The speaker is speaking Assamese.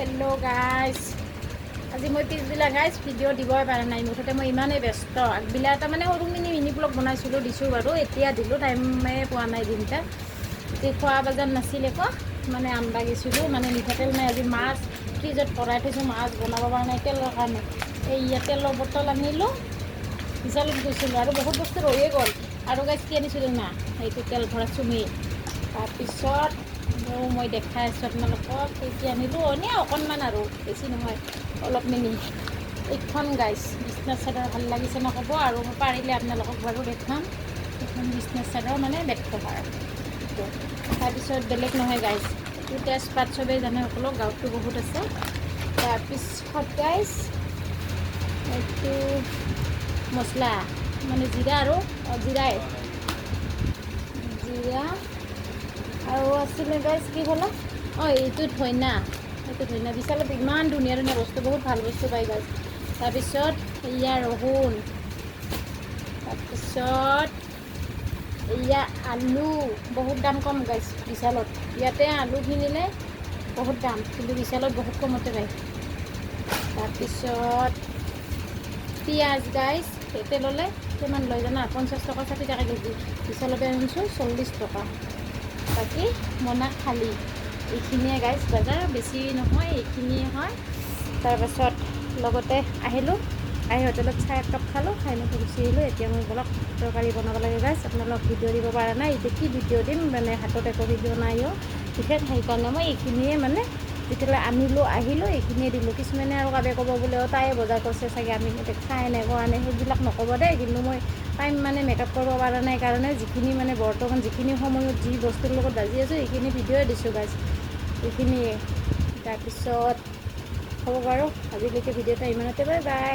হেল্ল' গাইজ আজি মই পিছবেলা গাইজ ভিডিঅ' দিবই পৰা নাই মুঠতে মই ইমানেই ব্যস্ত আগবেলা এটা মানে সৰু মিনি ব্লগ বনাইছিলোঁ দিছোঁ বাৰু এতিয়া দিলোঁ টাইমে পোৱা নাই দিনটা এতিয়া খোৱা বজাৰ নাছিল একো মানে আনবা গৈছিলোঁ মানে মিঠাতেল নাই আজি মাছ ফ্ৰিজত ভৰাই থৈছোঁ মাছ বনাব পৰা নাই তেলৰ কাৰণে এই ইয়াত তেলৰ বটল আনিলোঁ বিশালত গৈছিলোঁ আৰু বহুত বস্তু ৰৈয়ে গ'ল আৰু গাইজ কি আনিছিলোঁ না সেইটো তেল ভৰা চুমি তাৰপিছত মই দেখাই আছোঁ আপোনালোকক কি আনিলোঁ এনেই অকণমান আৰু বেছি নহয় অলপ মিনি এইখন গাইজ বিছনা চাদৰ ভাল লাগিছে নক'ব আৰু মই পাৰিলে আপোনালোকক বাৰু দেখাম এইখন বিছনা চাদৰ মানে বেড কভাৰ তাৰপিছত বেলেগ নহয় গাইজ এইটো তেজপাত চবেই জানে সকলো গাঁৱতটো বহুত আছে তাৰপিছত গাইজ এইটো মছলা মানে জিৰা আৰু জিৰা আৰু আছিলে গাইজ কি ক'লা এইটো ধইনা বিশালত ইমান ধুনীয়া ধুনীয়া বস্তু বহুত ভাল বস্তু পাই গাইজ তাৰপিছত এয়া ৰহুন তাৰপিছত এয়া আলু বহুত দাম কম গাইজ বিশালত ইয়াতে আলু কিনিলে বহুত দাম কিন্তু বিশালত বহুত কমতে পায় তাৰপিছত পিঁয়াজ গাইজ তেললৈ কিমান লয় জানা 50 টকা 60 টকা কেজি বিশালতে আনিছোঁ 40 টকা বাকী মনা খালী এইখিনিয়ে গাইজ বজাৰ বেছি নহয় এইখিনিয়ে হয় তাৰপাছত লগতে আহিলোঁ আহি হোটেলত চাহ একাপ খালোঁ খাই মেলি গুচি আহিলোঁ এতিয়া মই বলক তৰকাৰী বনাব লাগে গাইজ আপোনালোকক ভিডিঅ' দিব পৰা নাই এতিয়া কি ভিডিঅ' দিম মানে হাতত একো ভিডিঅ' নাইও বিশেষ সেইকাৰণে মই এইখিনিয়ে মানে যেতিয়ালৈ আনিলোঁ আহিলোঁ এইখিনিয়ে দিলোঁ কিছুমানে আৰু কাবে ক'ব বোলে তাই বজাৰ কৰিছে চাগে আমি সিহঁতে খাই নাই কোৱা নাই সেইবিলাক নক'ব দেই কিন্তু মই টাইম মানে মেকআপ কৰিব পৰা নাই কাৰণে যিখিনি মানে বৰ্তমান যিখিনি সময়ত যি বস্তুৰ লগত বাজি আছোঁ এইখিনি ভিডিঅ'ই দিছোঁ গাইজ এইখিনিয়ে তাৰপিছত হ'ব বাৰু আজিলৈকে ভিডিঅ'টা ইমানতে বাই বাই